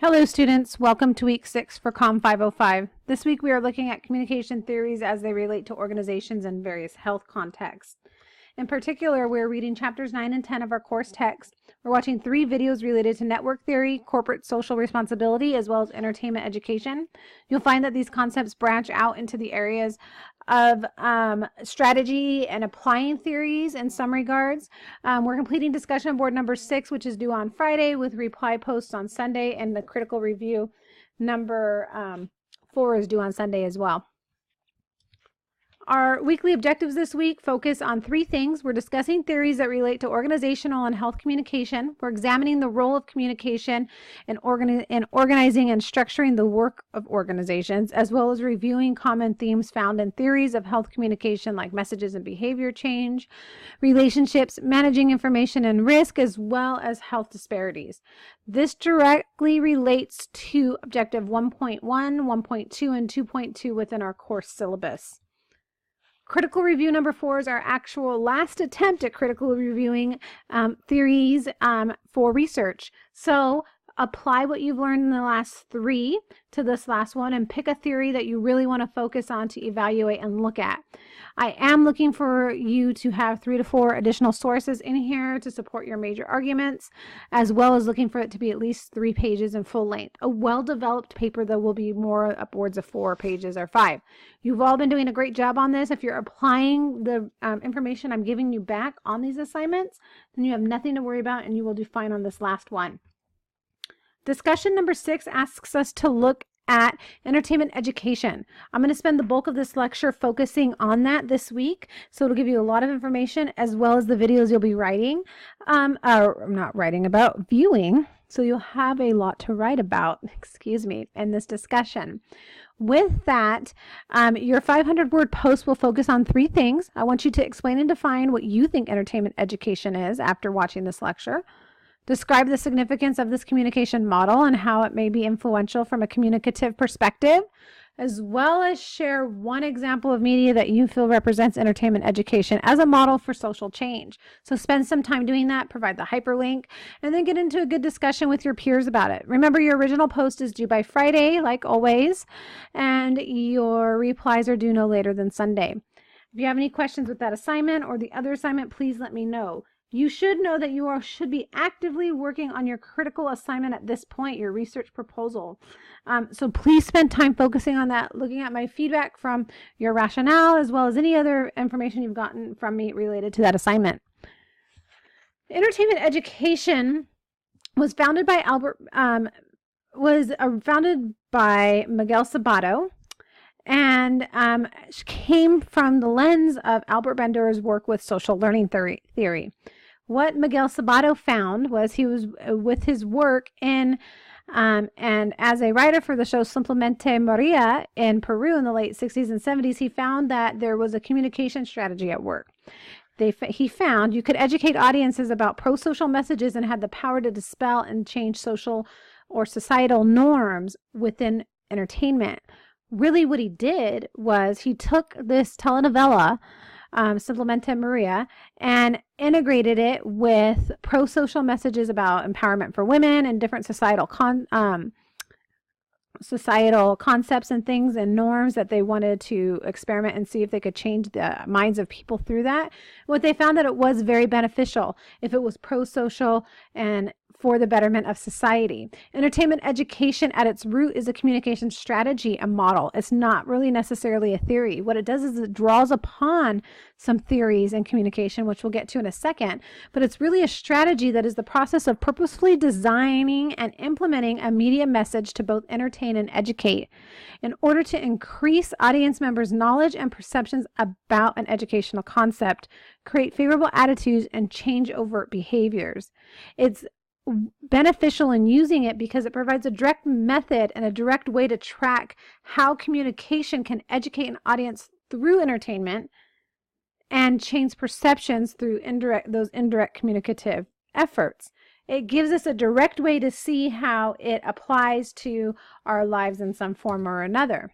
Hello students, welcome to week 6 for COM 505. This week we are looking at communication theories as they relate to organizations and various health contexts. In particular, we're reading chapters 9 and 10 of our course text. We're watching 3 videos related to network theory, corporate social responsibility, as well as entertainment education. You'll find that these concepts branch out into the areas of strategy and applying theories in some regards. We're completing discussion board number 6, which is due on Friday, with reply posts on Sunday, and the critical review number 4 is due on Sunday as well. Our weekly objectives this week focus on 3 things. We're discussing theories that relate to organizational and health communication. We're examining the role of communication in organizing and structuring the work of organizations, as well as reviewing common themes found in theories of health communication like messages and behavior change, relationships, managing information and risk, as well as health disparities. This directly relates to objective 1.1, 1.2, and 2.2 within our course syllabus. Critical review number 4 is our actual last attempt at critical reviewing theories for research. So apply what you've learned in the last 3 to this last one and pick a theory that you really want to focus on to evaluate and look at. I am looking for you to have 3 to 4 additional sources in here to support your major arguments, as well as looking for it to be at least 3 pages in full length. A well-developed paper, though, will be more upwards of 4 pages or 5. You've all been doing a great job on this. If you're applying the information I'm giving you back on these assignments, then you have nothing to worry about and you will do fine on this last one. Discussion number 6 asks us to look at entertainment education. I'm going to spend the bulk of this lecture focusing on that this week, so it'll give you a lot of information as well as the videos you'll be writing, or not writing about, viewing, so you'll have a lot to write about, in this discussion. With that, your 500-word post will focus on 3 things. I want you to explain and define what you think entertainment education is after watching this lecture. Describe the significance of this communication model and how it may be influential from a communicative perspective, as well as share one example of media that you feel represents entertainment education as a model for social change. So spend some time doing that, provide the hyperlink, and then get into a good discussion with your peers about it. Remember, your original post is due by Friday, like always, and your replies are due no later than Sunday. If you have any questions with that assignment or the other assignment, please let me know. You should know that you should be actively working on your critical assignment at this point, your research proposal. So please spend time focusing on that, looking at my feedback from your rationale, as well as any other information you've gotten from me related to that assignment. Entertainment education was founded by Miguel Sabato, and came from the lens of Albert Bandura's work with social learning theory. What Miguel Sabato found was he was with his work in and as a writer for the show Simplemente Maria in Peru in the late 60s and 70s, he found that there was a communication strategy at work. He found you could educate audiences about pro-social messages and had the power to dispel and change social or societal norms within entertainment. Really what he did was he took this telenovela, Simplemente Maria, and integrated it with pro-social messages about empowerment for women and different societal concepts and things and norms that they wanted to experiment and see if they could change the minds of people through that. What they found that it was very beneficial if it was pro-social and for the betterment of society. Entertainment education at its root is a communication strategy, a model. It's not really necessarily a theory. What it does is it draws upon some theories in communication, which we'll get to in a second, but it's really a strategy that is the process of purposefully designing and implementing a media message to both entertain and educate in order to increase audience members' knowledge and perceptions about an educational concept, create favorable attitudes, and change overt behaviors. It's beneficial in using it because it provides a direct method and a direct way to track how communication can educate an audience through entertainment and change perceptions through those indirect communicative efforts. It gives us a direct way to see how it applies to our lives in some form or another.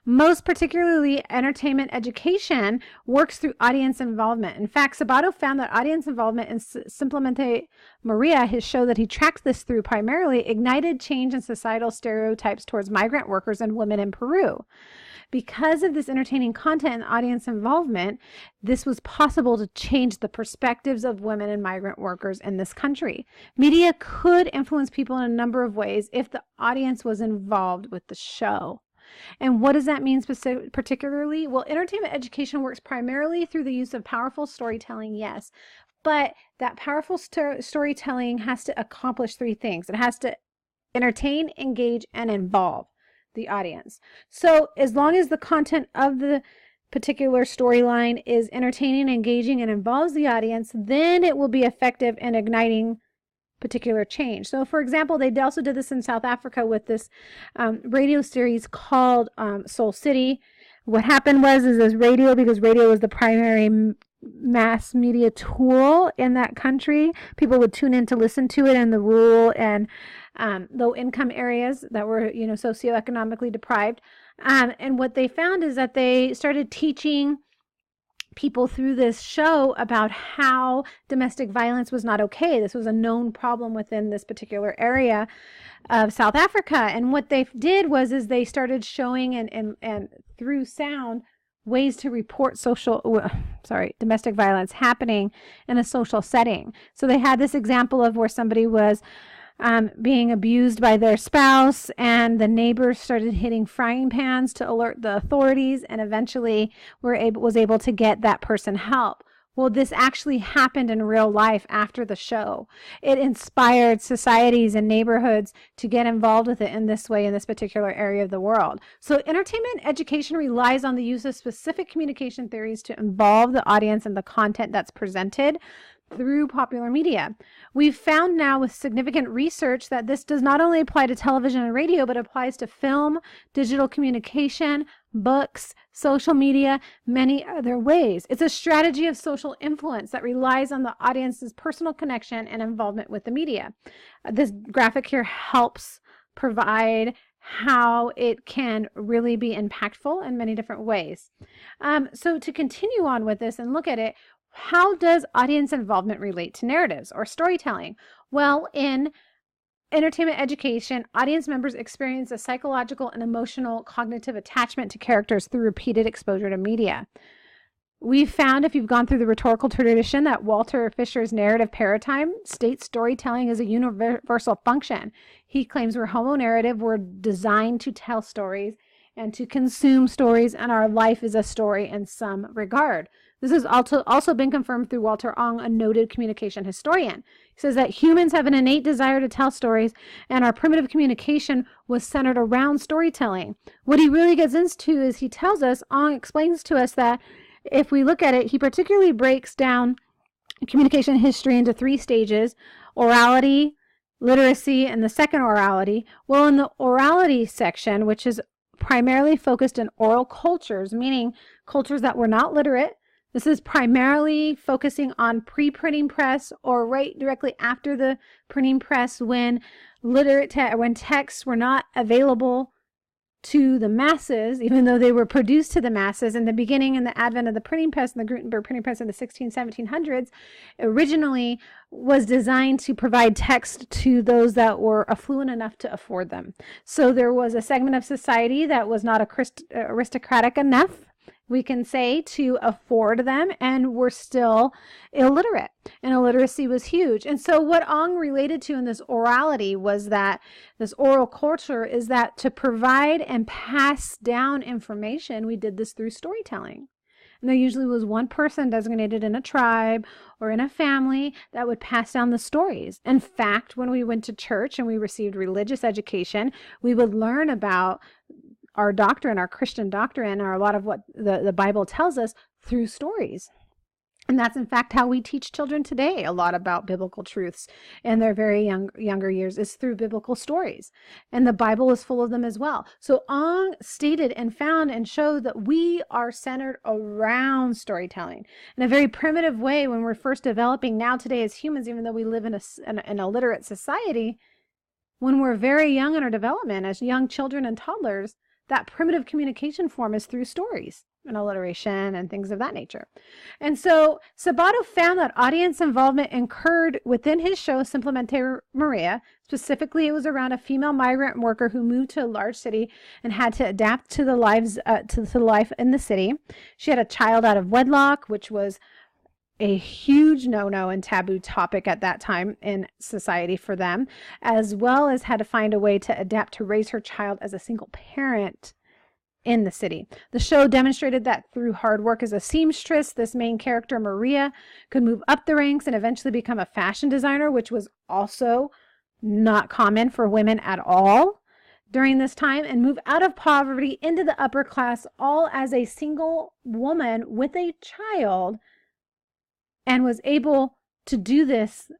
Most particularly, entertainment education works through audience involvement. In fact, Sabato found that audience involvement in Simplemente Maria, his show that he tracked this through primarily, ignited change in societal stereotypes towards migrant workers and women in Peru. Because of this entertaining content and audience involvement, this was possible to change the perspectives of women and migrant workers in this country. Media could influence people in a number of ways if the audience was involved with the show. And what does that mean particularly? Well, entertainment education works primarily through the use of powerful storytelling, yes, but that powerful storytelling has to accomplish three things. It has to entertain, engage, and involve the audience. So as long as the content of the particular storyline is entertaining, engaging, and involves the audience, then it will be effective in igniting particular change. So for example, they also did this in South Africa with this radio series called Soul City. What happened was this radio, because radio was the primary mass media tool in that country, people would tune in to listen to it in the rural and low income areas that were, socioeconomically deprived. And what they found is that they started teaching people through this show about how domestic violence was not okay. This was a known problem within this particular area of South Africa. And what they did was they started showing and through sound ways to report domestic violence happening in a social setting. So they had this example of where somebody was being abused by their spouse, and the neighbors started hitting frying pans to alert the authorities, and eventually was able to get that person help. Well, this actually happened in real life after the show. It inspired societies and neighborhoods to get involved with it in this way in this particular area of the world. So entertainment education relies on the use of specific communication theories to involve the audience in the content that's presented through popular media. We've found now with significant research that this does not only apply to television and radio, but applies to film, digital communication, books, social media, many other ways. It's a strategy of social influence that relies on the audience's personal connection and involvement with the media. This graphic here helps provide how it can really be impactful in many different ways. So to continue on with this and look at it, how does audience involvement relate to narratives or storytelling? Well, in entertainment education, audience members experience a psychological and emotional cognitive attachment to characters through repeated exposure to media. We've found, if you've gone through the rhetorical tradition, that Walter Fisher's narrative paradigm states storytelling is a universal function. He claims we're homonarrative, we're designed to tell stories and to consume stories, and our life is a story in some regard. This has also been confirmed through Walter Ong, a noted communication historian. He says that humans have an innate desire to tell stories, and our primitive communication was centered around storytelling. What he really gets into is Ong explains to us that if we look at it, he particularly breaks down communication history into three stages: orality, literacy, and the second orality. Well, in the orality section, which is primarily focused in oral cultures, meaning cultures that were not literate, this is primarily focusing on pre-printing press or right directly after the printing press, when when texts were not available to the masses, even though they were produced to the masses. In the beginning, in the advent of the printing press and the Gutenberg printing press in the 1700s, originally was designed to provide text to those that were affluent enough to afford them. So there was a segment of society that was not aristocratic enough, we can say, to afford them, and were still illiterate, and illiteracy was huge. And so what Ong related to in this orality was that this oral culture is that to provide and pass down information, we did this through storytelling. And there usually was one person designated in a tribe or in a family that would pass down the stories. In fact, when we went to church and we received religious education, we would learn about our doctrine, our Christian doctrine, or a lot of what the Bible tells us through stories. And that's in fact how we teach children today. A lot about biblical truths in their very younger years is through biblical stories. And the Bible is full of them as well. So Ong stated and found and showed that we are centered around storytelling in a very primitive way when we're first developing now today as humans, even though we live in a literate society. When we're very young in our development as young children and toddlers, that primitive communication form is through stories and alliteration and things of that nature. And so Sabato found that audience involvement occurred within his show Simplemente Maria. Specifically, it was around a female migrant worker who moved to a large city and had to adapt to the life in the city. She had a child out of wedlock, which was a huge no-no and taboo topic at that time in society for them, as well as had to find a way to adapt to raise her child as a single parent in the city. The show demonstrated that through hard work as a seamstress, this main character, Maria, could move up the ranks and eventually become a fashion designer, which was also not common for women at all during this time, and move out of poverty into the upper class, all as a single woman with a child, and was able to do this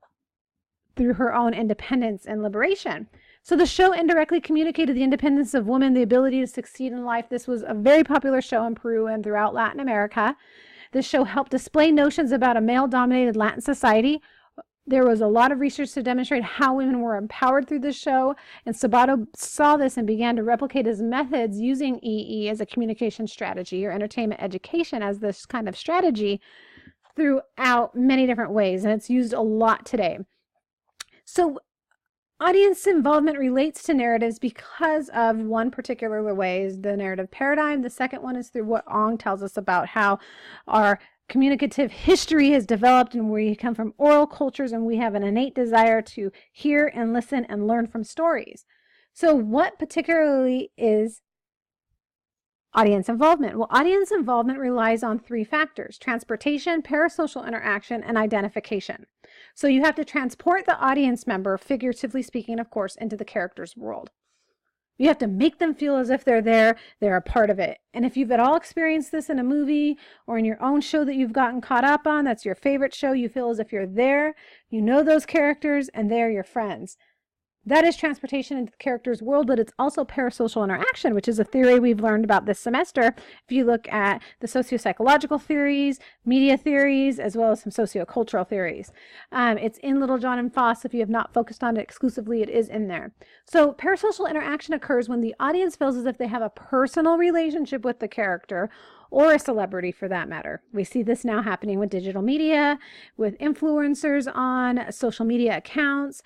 through her own independence and liberation. So the show indirectly communicated the independence of women, the ability to succeed in life. This was a very popular show in Peru and throughout Latin America. This show helped display notions about a male-dominated Latin society. There was a lot of research to demonstrate how women were empowered through this show, and Sabato saw this and began to replicate his methods using EE as a communication strategy, or entertainment education as this kind of strategy, throughout many different ways, and it's used a lot today. So audience involvement relates to narratives because of one particular way is the narrative paradigm. The second one is through what Ong tells us about how our communicative history has developed, and we come from oral cultures and we have an innate desire to hear and listen and learn from stories. So what particularly is audience involvement? Well, audience involvement relies on three factors: transportation, parasocial interaction, and identification. So you have to transport the audience member, figuratively speaking, of course, into the character's world. You have to make them feel as if they're there, they're a part of it. And if you've at all experienced this in a movie or in your own show that you've gotten caught up on, that's your favorite show, you feel as if you're there, you know those characters, and they're your friends. That is transportation into the character's world, but it's also parasocial interaction, which is a theory we've learned about this semester. If you look at the sociopsychological theories, media theories, as well as some sociocultural theories. It's in Littlejohn and Foss. If you have not focused on it exclusively, it is in there. So parasocial interaction occurs when the audience feels as if they have a personal relationship with the character, or a celebrity for that matter. We see this now happening with digital media, with influencers on social media accounts,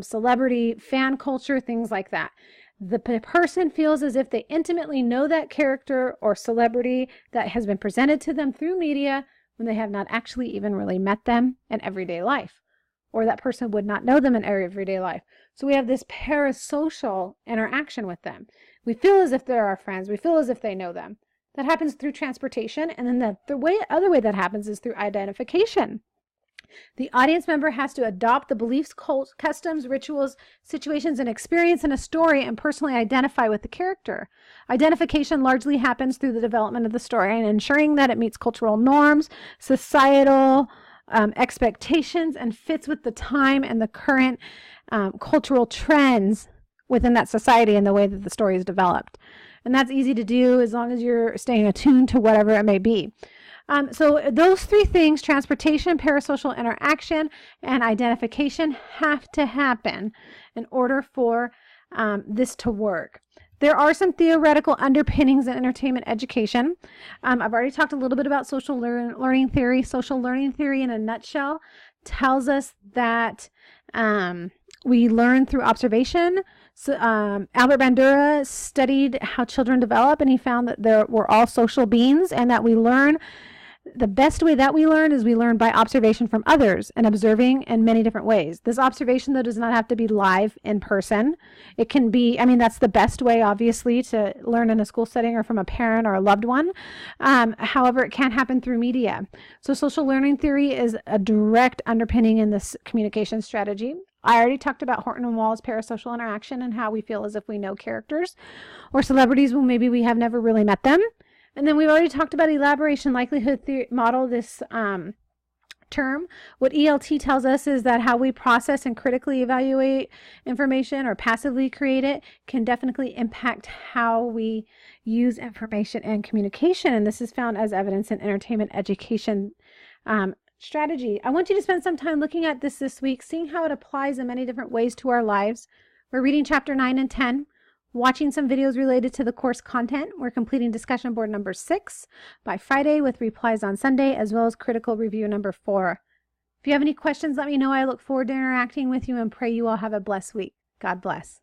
celebrity fan culture, things like that. The person feels as if they intimately know that character or celebrity that has been presented to them through media when they have not actually even really met them in everyday life, or that person would not know them in everyday life. So we have this parasocial interaction with them. We feel as if they're our friends. We feel as if they know them. That happens through transportation, and then the other way that happens is through identification. The audience member has to adopt the beliefs, customs, rituals, situations, and experience in a story and personally identify with the character. Identification largely happens through the development of the story and ensuring that it meets cultural norms, societal expectations, and fits with the time and the current cultural trends within that society and the way that the story is developed. And that's easy to do as long as you're staying attuned to whatever it may be. So those three things, transportation, parasocial interaction, and identification, have to happen in order for this to work. There are some theoretical underpinnings in entertainment education. I've already talked a little bit about social learning theory. Social learning theory, in a nutshell, tells us that we learn through observation. So, Albert Bandura studied how children develop, and he found that we're all social beings, and that we learn. The best way that we learn is we learn by observation from others and observing in many different ways. This observation, though, does not have to be live in person. It can be, that's the best way, obviously, to learn in a school setting or from a parent or a loved one. However, it can happen through media. So social learning theory is a direct underpinning in this communication strategy. I already talked about Horton and Wall's parasocial interaction and how we feel as if we know characters or celebrities when maybe we have never really met them. And then we've already talked about elaboration likelihood model, this term. What ELT tells us is that how we process and critically evaluate information or passively create it can definitely impact how we use information and communication. And this is found as evidence in entertainment education strategy. I want you to spend some time looking at this week, seeing how it applies in many different ways to our lives. We're reading chapter 9 and 10. watching some videos related to the course content. We're completing discussion board number 6 by Friday with replies on Sunday, as well as critical review number 4. If you have any questions, let me know. I look forward to interacting with you and pray you all have a blessed week. God bless.